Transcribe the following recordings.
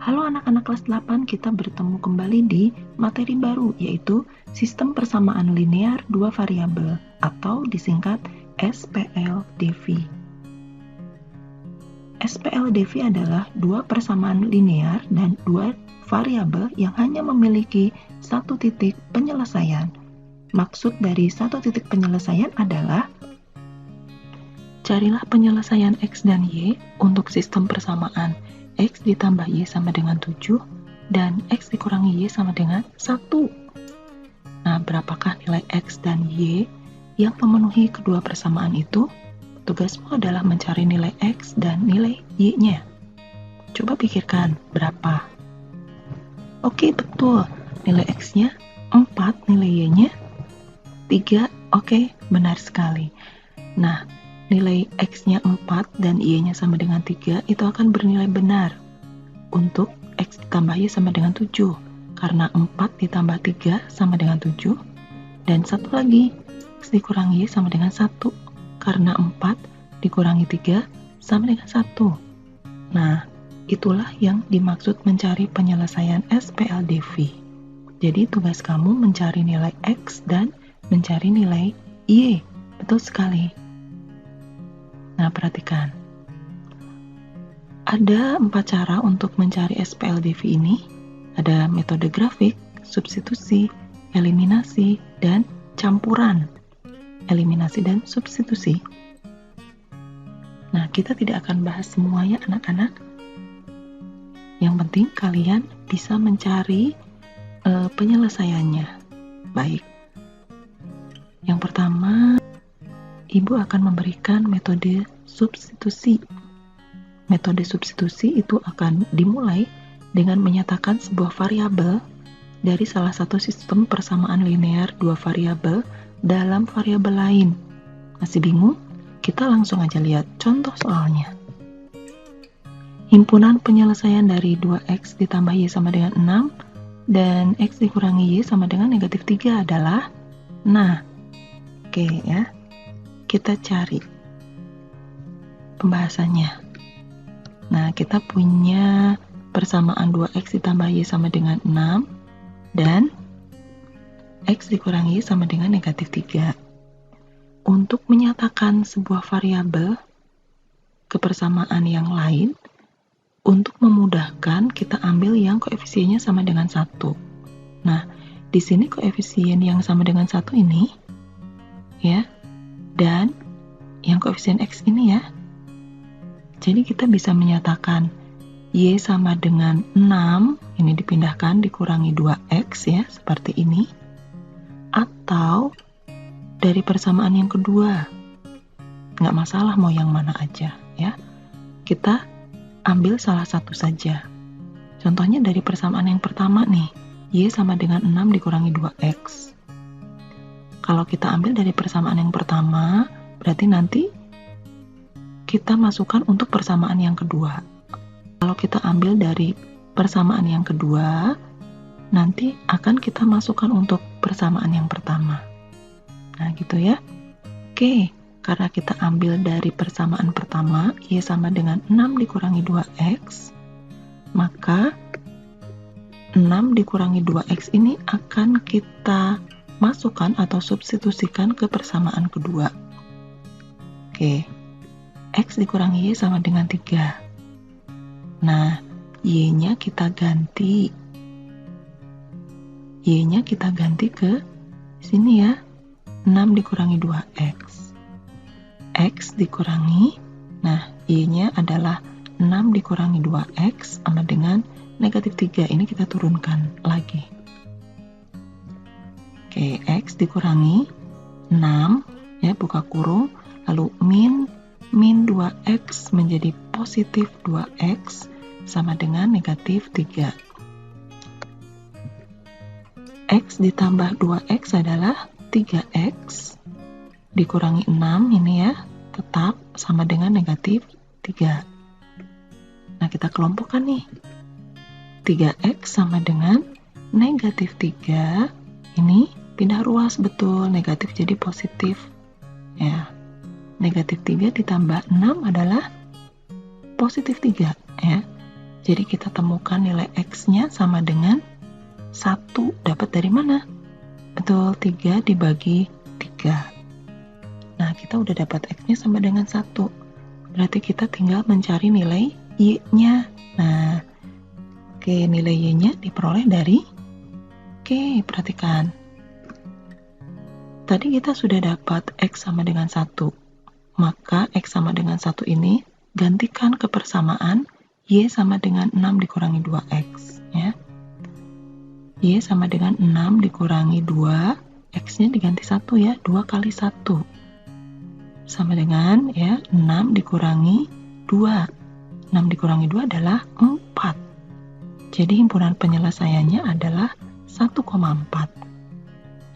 Halo anak-anak kelas 8, kita bertemu kembali di materi baru, yaitu sistem persamaan linear dua variabel atau disingkat SPLDV. SPLDV adalah dua persamaan linear dan dua variabel yang hanya memiliki satu titik penyelesaian. Maksud dari satu titik penyelesaian adalah carilah penyelesaian X dan Y untuk sistem persamaan X ditambah Y sama dengan 7 dan X dikurangi Y sama dengan 1. Nah, berapakah nilai X dan Y yang memenuhi kedua persamaan itu? Tugasmu adalah mencari nilai X dan nilai Y-nya. Coba pikirkan, berapa? Oke, betul. Nilai X-nya 4, nilai Y-nya 3. Oke, benar sekali. Nah, nilai X-nya 4 dan Y-nya sama dengan 3 itu akan bernilai benar untuk X ditambah Y sama dengan 7 karena 4 ditambah 3 sama dengan 7 dan satu lagi X dikurangi Y sama dengan 1 karena 4 dikurangi 3 sama dengan 1. Nah, itulah yang dimaksud mencari penyelesaian SPLDV. Jadi tugas kamu mencari nilai X dan mencari nilai Y. Betul sekali. Nah, perhatikan. Ada 4 cara untuk mencari SPLDV ini. Ada metode grafik, substitusi, eliminasi, dan campuran. Eliminasi dan substitusi. Nah, kita tidak akan bahas semuanya, anak-anak. Yang penting kalian bisa mencari penyelesaiannya. Baik. Yang pertama, Ibu akan memberikan metode substitusi. Metode substitusi itu akan dimulai dengan menyatakan sebuah variabel dari salah satu sistem persamaan linear dua variabel dalam variabel lain. Masih bingung? Kita langsung aja lihat contoh soalnya. Himpunan penyelesaian dari 2x ditambah y sama dengan 6 dan x dikurangi y sama dengan negatif 3 adalah, nah, oke ya. Kita cari pembahasannya. Nah, kita punya persamaan 2x ditambah y sama dengan 6 dan x dikurangi y sama dengan negatif 3. Untuk menyatakan sebuah variabel kepersamaan yang lain, untuk memudahkan kita ambil yang koefisiennya sama dengan 1. Nah, di sini koefisien yang sama dengan 1 ini ya, dan yang koefisien X ini ya. Jadi kita bisa menyatakan Y sama dengan 6, ini dipindahkan dikurangi 2X ya, seperti ini. Atau dari persamaan yang kedua. Nggak masalah mau yang mana aja ya. Kita ambil salah satu saja. Contohnya dari persamaan yang pertama nih, Y sama dengan 6 dikurangi 2X. Kalau kita ambil dari persamaan yang pertama, berarti nanti kita masukkan untuk persamaan yang kedua. Kalau kita ambil dari persamaan yang kedua, nanti akan kita masukkan untuk persamaan yang pertama. Nah, gitu ya. Oke, karena kita ambil dari persamaan pertama, Y sama dengan 6 dikurangi 2X, maka 6 dikurangi 2X ini akan kita masukkan atau substitusikan ke persamaan kedua. Oke, X dikurangi Y sama dengan 3. Nah, Y-nya kita ganti. Y-nya kita ganti ke sini ya. 6 dikurangi 2X. X dikurangi, nah Y-nya adalah 6 dikurangi 2X sama dengan negatif 3. Ini kita turunkan lagi. Oke, X dikurangi 6, ya, buka kurung, lalu min 2X menjadi positif 2X sama dengan negatif 3. X ditambah 2X adalah 3X dikurangi 6 ini ya, tetap sama dengan negatif 3. Nah, kita kelompokkan nih. 3X sama dengan negatif 3, ini pindah ruas, betul, negatif jadi positif ya. Negatif 3 ditambah 6 adalah positif 3 ya. Jadi kita temukan nilai X-nya sama dengan 1. Dapat dari mana? Betul, 3 dibagi 3. Nah, kita udah dapat X-nya sama dengan 1. Berarti kita tinggal mencari nilai Y-nya. Nah, oke, nilai Y-nya diperoleh dari, perhatikan. Tadi kita sudah dapat X sama dengan 1. Maka X sama dengan 1 ini gantikan ke persamaan Y sama dengan 6 dikurangi 2X. Ya. Y sama dengan 6 dikurangi 2, X-nya diganti 1 ya, 2 kali 1. Sama dengan ya 6 dikurangi 2. 6 dikurangi 2 adalah 4. Jadi himpunan penyelesaiannya adalah 1,4.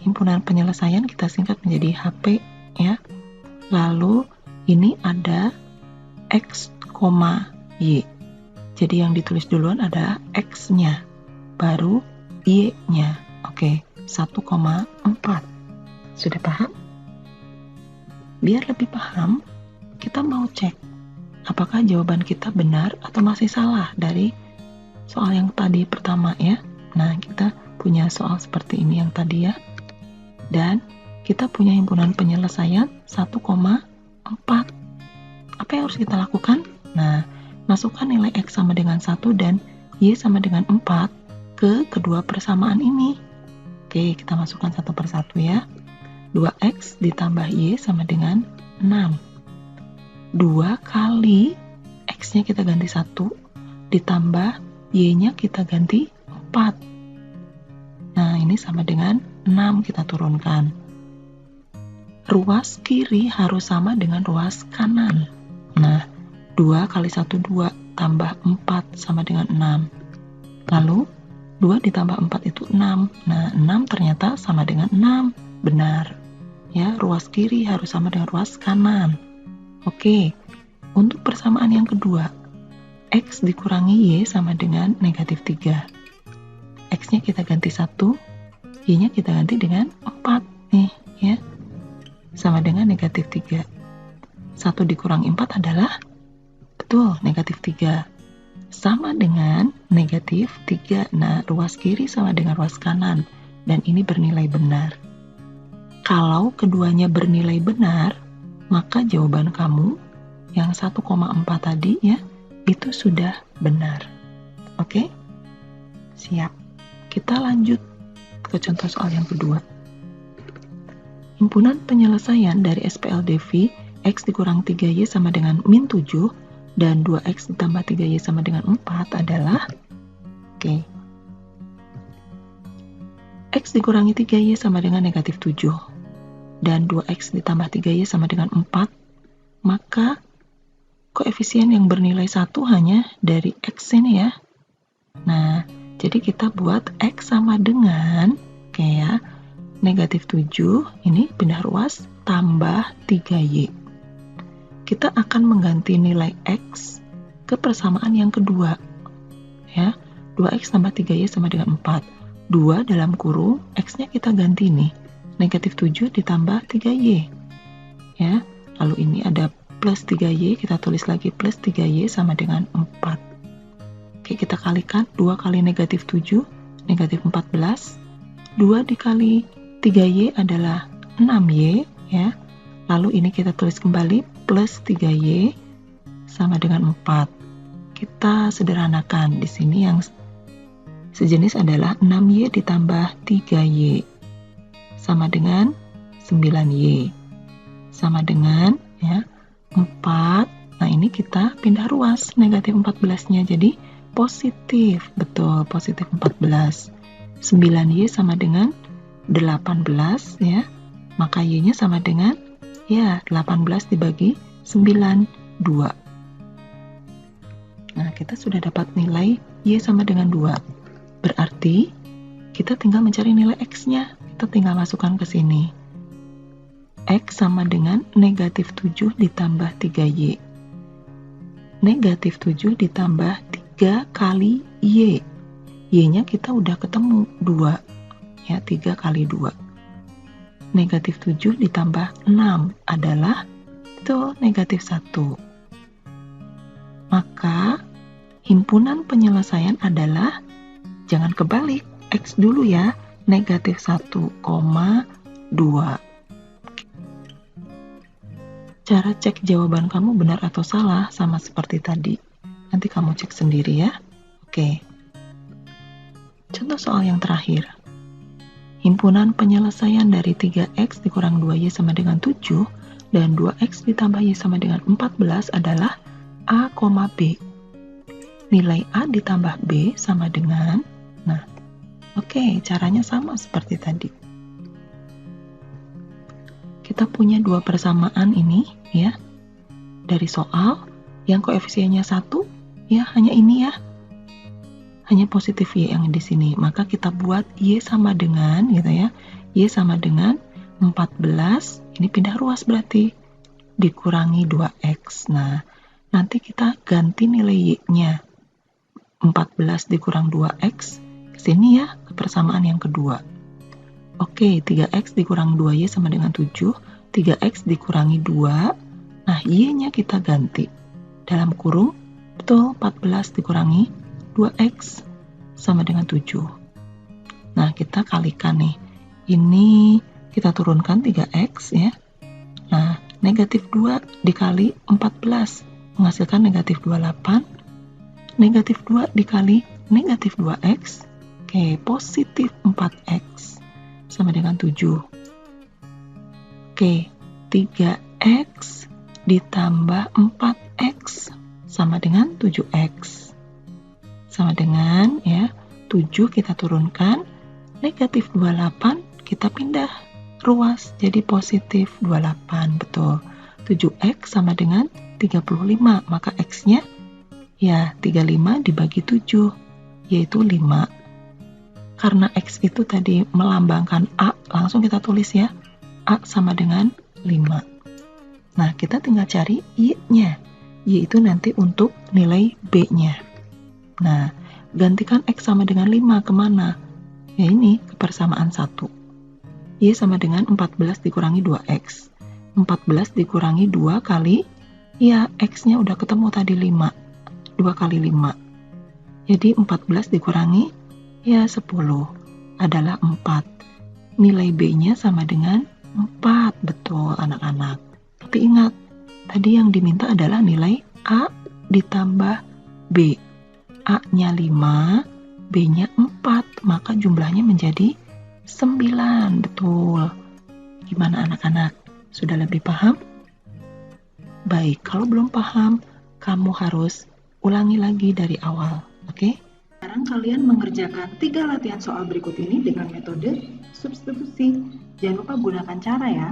Himpunan penyelesaian kita singkat menjadi HP ya. Lalu ini ada X, Y. Jadi yang ditulis duluan adalah X-nya, baru Y-nya. Oke, 1,4. Sudah paham? Biar lebih paham, kita mau cek apakah jawaban kita benar atau masih salah dari soal yang tadi pertama ya. Nah, kita punya soal seperti ini yang tadi ya. Dan kita punya himpunan penyelesaian 1,4. Apa yang harus kita lakukan? Nah, masukkan nilai X sama dengan 1 dan Y sama dengan 4 ke kedua persamaan ini. Oke, kita masukkan satu persatu ya. 2X ditambah Y sama dengan 6. 2 kali X-nya kita ganti 1, ditambah Y-nya kita ganti 4. Nah, ini sama dengan 6 kita turunkan. Ruas kiri harus sama dengan ruas kanan. Nah, 2 kali 1, 2, tambah 4 sama dengan 6. Lalu, 2 ditambah 4 itu 6. Nah, 6 ternyata sama dengan 6. Benar. Ya, ruas kiri harus sama dengan ruas kanan. Oke, untuk persamaan yang kedua, X dikurangi Y sama dengan negatif 3. X-nya kita ganti 1, Y-nya kita ganti dengan 4. Nih, ya. Sama dengan negatif 3. 1 dikurangi 4 adalah, betul, negatif 3. Sama dengan negatif 3. Nah, ruas kiri sama dengan ruas kanan. Dan ini bernilai benar. Kalau keduanya bernilai benar, maka jawaban kamu yang 1,4 tadi ya, itu sudah benar. Oke? Siap. Kita lanjut ke contoh soal yang kedua. Himpunan penyelesaian dari SPLDV X dikurang 3Y sama dengan min 7 dan 2X ditambah 3Y sama dengan 4 adalah, X dikurangi 3Y sama dengan negatif 7 dan 2X ditambah 3Y sama dengan 4, maka koefisien yang bernilai 1 hanya dari X ini ya. Nah, jadi kita buat X sama dengan negatif 7, ini pindah ruas, tambah 3Y. Kita akan mengganti nilai X ke persamaan yang kedua. Ya, 2X tambah 3Y sama dengan 4. 2 dalam kurung, X-nya kita ganti nih. Negatif 7 ditambah 3Y. Ya, lalu ini ada plus 3Y, kita tulis lagi plus 3Y sama dengan 4. Oke, kita kalikan 2 kali negatif 7, negatif 14. 2 dikali 3Y adalah 6Y, ya. Lalu ini kita tulis kembali plus 3Y sama dengan 4. Kita sederhanakan. Di sini yang sejenis adalah 6Y ditambah 3Y sama dengan 9Y. Sama dengan ya 4. Nah, ini kita pindah ruas negatif 14-nya jadi positif. Betul, positif 14. 9Y sama dengan 18 ya. Maka Y-nya sama dengan 18 dibagi 9, 2. Nah, kita sudah dapat nilai Y sama dengan 2. Berarti kita tinggal mencari nilai X-nya. Kita tinggal masukkan ke sini. X sama dengan negatif 7 ditambah 3Y. Negatif 7 ditambah 3 kali Y. Y-nya kita udah ketemu 2. Ya, 3 kali 2. Negatif 7 ditambah 6 adalah negatif 1. Maka himpunan penyelesaian adalah, jangan kebalik, X dulu ya, negatif 1,2. Cara cek jawaban kamu benar atau salah sama seperti tadi. Nanti kamu cek sendiri ya. Oke. Contoh soal yang terakhir. Himpunan penyelesaian dari 3X dikurang 2Y sama dengan 7 dan 2X ditambah Y sama dengan 14 adalah A, B. Nilai A ditambah B sama dengan, caranya sama seperti tadi. Kita punya dua persamaan ini ya. Dari soal yang koefisiennya 1 ya, hanya ini ya. Hanya positif Y yang di sini. Maka kita buat Y sama dengan gitu ya. Y sama dengan 14, ini pindah ruas berarti, dikurangi 2X. Nah, nanti kita ganti nilai Y-nya. 14 dikurang 2X, ke sini ya, ke persamaan yang kedua. Oke, 3X dikurang 2Y sama dengan 7, 3X dikurangi 2, nah Y-nya kita ganti. Dalam kurung, betul, 14 dikurangi 2X sama dengan 7. Nah, kita kalikan nih. Ini kita turunkan 3X ya. Nah, negatif 2 dikali 14 menghasilkan negatif 28. Negatif 2 dikali negatif 2X. Oke, positif 4X sama dengan 7. Oke, 3X ditambah 4X sama dengan 7X. Sama dengan ya, 7 kita turunkan, negatif 28 kita pindah ruas jadi positif 28, betul. 7X sama dengan 35, maka X-nya ya 35 dibagi 7, yaitu 5. Karena X itu tadi melambangkan A, langsung kita tulis ya, A sama dengan 5. Nah, kita tinggal cari Y-nya. Y itu nanti untuk nilai B-nya. Nah, gantikan X sama dengan 5 kemana? Ya ini, ke persamaan 1. Y sama dengan 14 dikurangi 2X. 14 dikurangi 2 kali, ya X-nya udah ketemu tadi 5. 2 kali 5. Jadi 14 dikurangi, ya 10. Adalah 4. Nilai B-nya sama dengan 4. Betul anak-anak. Tapi ingat, tadi yang diminta adalah nilai A ditambah B. A-nya 5, B-nya 4, maka jumlahnya menjadi 9, betul. Gimana anak-anak? Sudah lebih paham? Baik, kalau belum paham, kamu harus ulangi lagi dari awal, oke? Sekarang kalian mengerjakan 3 latihan soal berikut ini dengan metode substitusi. Jangan lupa gunakan cara ya.